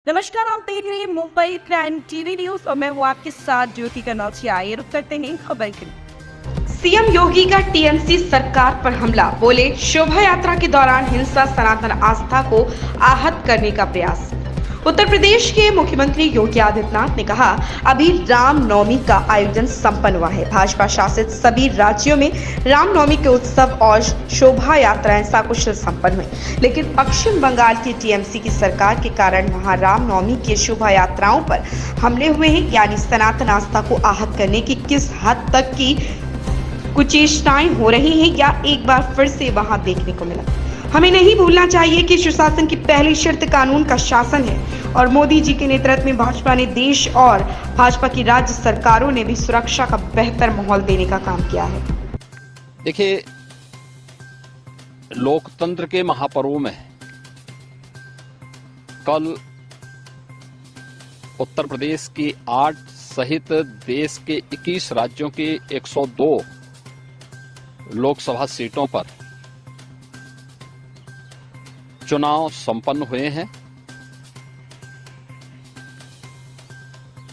नमस्कार, आप देख रहे हैं मुंबई क्राइम टीवी न्यूज और मैं हूँ आपके साथ ज्योति कनौजिया। ये रुक करते हैं खबर के लिए। सीएम योगी का टीएमसी सरकार पर हमला, बोले शोभा यात्रा के दौरान हिंसा सनातन आस्था को आहत करने का प्रयास। उत्तर प्रदेश के मुख्यमंत्री योगी आदित्यनाथ ने कहा, अभी रामनवमी का आयोजन संपन्न हुआ है। भाजपा शासित सभी राज्यों में रामनवमी के उत्सव और शोभा यात्राएं सकुशल संपन्न हुई, लेकिन पश्चिम बंगाल की टीएमसी की सरकार के कारण वहां रामनवमी की शोभा यात्राओं पर हमले हुए हैं। यानी सनातन आस्था को आहत करने की किस हद तक की कुचेष्टाएं हो रही हैं, या एक बार फिर से वहां देखने को मिला। हमें नहीं भूलना चाहिए कि सुशासन की पहली शर्त कानून का शासन है और मोदी जी के नेतृत्व में भाजपा ने देश और भाजपा की राज्य सरकारों ने भी सुरक्षा का बेहतर माहौल देने का काम किया है। देखिए, लोकतंत्र के महापर्व में कल उत्तर प्रदेश की 8 सहित देश के 21 राज्यों के 102 लोकसभा सीटों पर चुनाव संपन्न हुए हैं।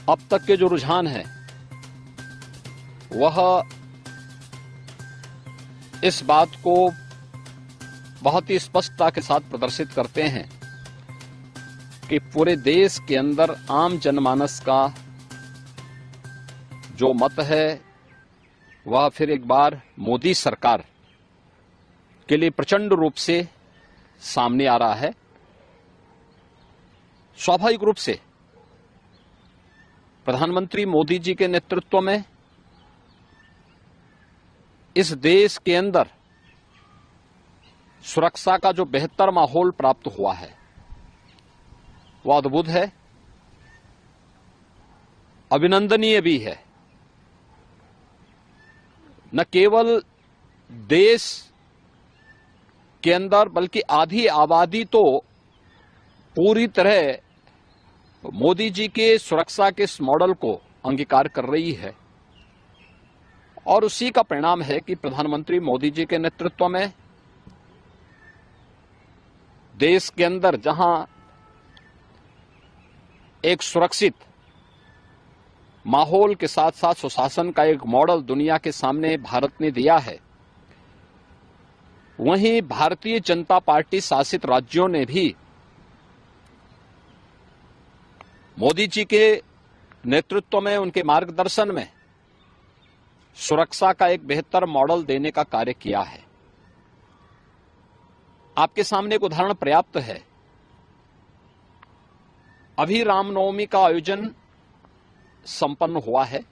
अब तक के जो रुझान हैं वह इस बात को बहुत ही स्पष्टता के साथ प्रदर्शित करते हैं कि पूरे देश के अंदर आम जनमानस का जो मत है वह फिर एक बार मोदी सरकार के लिए प्रचंड रूप से सामने आ रहा है। स्वाभाविक रूप से प्रधानमंत्री मोदी जी के नेतृत्व में इस देश के अंदर सुरक्षा का जो बेहतर माहौल प्राप्त हुआ है वह अद्भुत है, अभिनंदनीय भी है। न केवल देश के अंदर बल्कि आधी आबादी तो पूरी तरह मोदी जी के सुरक्षा के इस मॉडल को अंगीकार कर रही है और उसी का परिणाम है कि प्रधानमंत्री मोदी जी के नेतृत्व में देश के अंदर जहां एक सुरक्षित माहौल के साथ साथ सुशासन का एक मॉडल दुनिया के सामने भारत ने दिया है, वहीं भारतीय जनता पार्टी शासित राज्यों ने भी मोदी जी के नेतृत्व में, उनके मार्गदर्शन में सुरक्षा का एक बेहतर मॉडल देने का कार्य किया है। आपके सामने एक उदाहरण पर्याप्त है। अभी रामनवमी का आयोजन संपन्न हुआ है।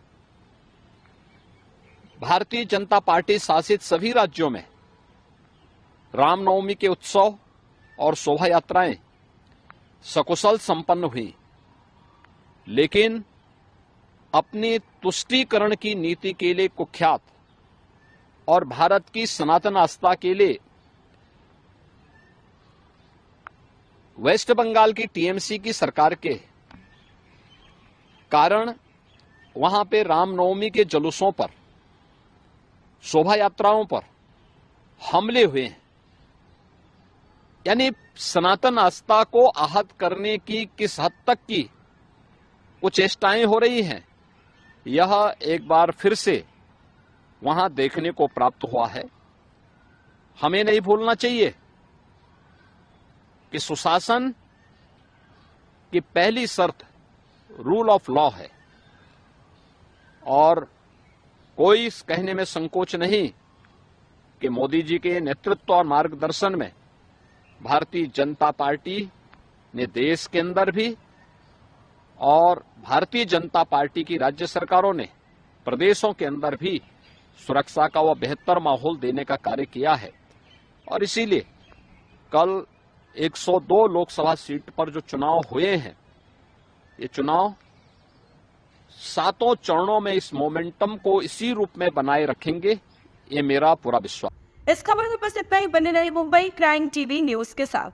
भारतीय जनता पार्टी शासित सभी राज्यों में रामनवमी के उत्सव और शोभा यात्राएं सकुशल संपन्न हुई, लेकिन अपनी तुष्टीकरण की नीति के लिए कुख्यात और भारत की सनातन आस्था के लिए वेस्ट बंगाल की टीएमसी की सरकार के कारण वहां पे रामनवमी के जुलूसों पर, शोभा यात्राओं पर हमले हुए हैं। यानी सनातन आस्था को आहत करने की किस हद तक की कुछ चेष्टाएं हो रही हैं, यह एक बार फिर से वहां देखने को प्राप्त हुआ है। हमें नहीं भूलना चाहिए कि सुशासन की पहली शर्त रूल ऑफ लॉ है और कोई इस कहने में संकोच नहीं कि मोदी जी के नेतृत्व और मार्गदर्शन में भारतीय जनता पार्टी ने देश के अंदर भी और भारतीय जनता पार्टी की राज्य सरकारों ने प्रदेशों के अंदर भी सुरक्षा का वह बेहतर माहौल देने का कार्य किया है। और इसीलिए कल 102 लोकसभा सीट पर जो चुनाव हुए हैं, ये चुनाव 7 चरणों में इस मोमेंटम को इसी रूप में बनाए रखेंगे, ये मेरा पूरा विश्वास। इस खबर में बस इतना ही। बने रहे मुंबई क्राइम टीवी न्यूज के साथ।